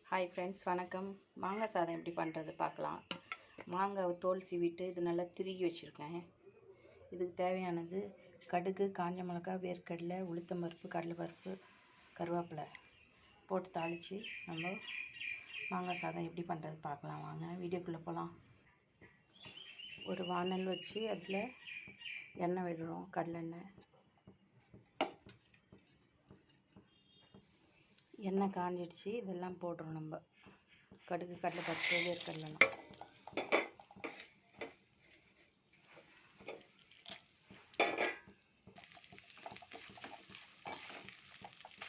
Hi friends, வணக்கம். மாங்காய் சாதம் எப்படி பண்ணுறது பார்க்கலாம். மாங்காய் தோல் சீவிட்டு இது நல்லா திருகி வச்சுருக்கேன். இதுக்கு தேவையானது கடுகு, காஞ்ச மிளகாய், வேர்க்கடலை, உளுத்தம்பருப்பு, கடலைப்பருப்பு, கருவேப்பிலை போட்டு தாளித்து நம்ம மாங்காய் சாதம் எப்படி பண்ணுறது பார்க்கலாம். வாங்க வீடியோக்குள்ளே போகலாம். ஒரு வானல் வச்சு அதில் எண்ணெய் விடுறோம், கடலெண்ணெய். எண்ணெய் காஞ்சிடுச்சு, இதெல்லாம் போடுறோம். நம்ம கடுகு, கடலைப்பருப்பு, வேர்க்கடலைலாம்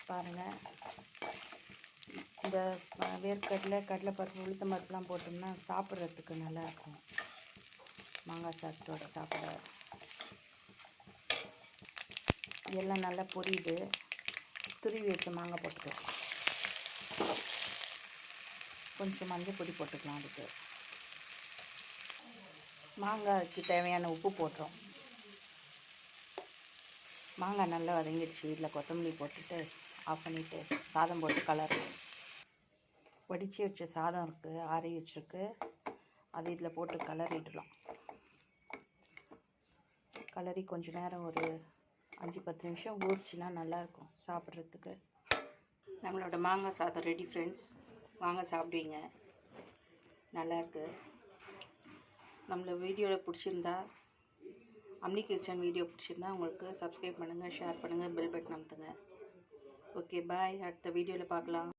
பாருங்கள். இந்த வேர்க்கடலை, கடலைப்பருப்பு, உளுத்தம்பருப்புலாம் போட்டோம்னா சாப்பிட்றதுக்கு நல்லாயிருக்கும். மாங்காய் சாதத்தோடு சாப்பிட எல்லாம் நல்லா பொரியுது. துருவி வச்ச மாங்காய் போட்டுக்கலாம். கொஞ்சம் மஞ்சள் பொடி போட்டுக்கலாம். அதுக்கு மாங்காய்க்கு தேவையான உப்பு போட்டுரும். மாங்காய் நல்லா வதங்கிடுச்சு. இதில் கொத்தமல்லி போட்டுட்டு ஆஃப் பண்ணிவிட்டு சாதம் போட்டு கலரணும். வடித்து வச்ச சாதம் இருக்குது, ஆறி வச்சுருக்கு. அது இதில் போட்டு கலரிடலாம். கலரி கொஞ்சம் நேரம் ஒரு 5-10 நிமிஷம் ஊறிச்சின்னா நல்லாயிருக்கும் சாப்பிட்றதுக்கு. நம்மளோட மாங்காய் சாதம் ரெடி ஃப்ரெண்ட்ஸ். வாங்க சாப்பிடுவீங்க. நல்லாயிருக்கு. நம்மளை வீடியோவில் பிடிச்சிருந்தா, அம்னி கிச்சன் வீடியோ பிடிச்சிருந்தா உங்களுக்கு சப்ஸ்கிரைப் பண்ணுங்கள், ஷேர் பண்ணுங்கள், பெல் பட்டன் அமுத்துங்க. ஓகே, பாய். அடுத்த வீடியோவில் பார்க்கலாம்.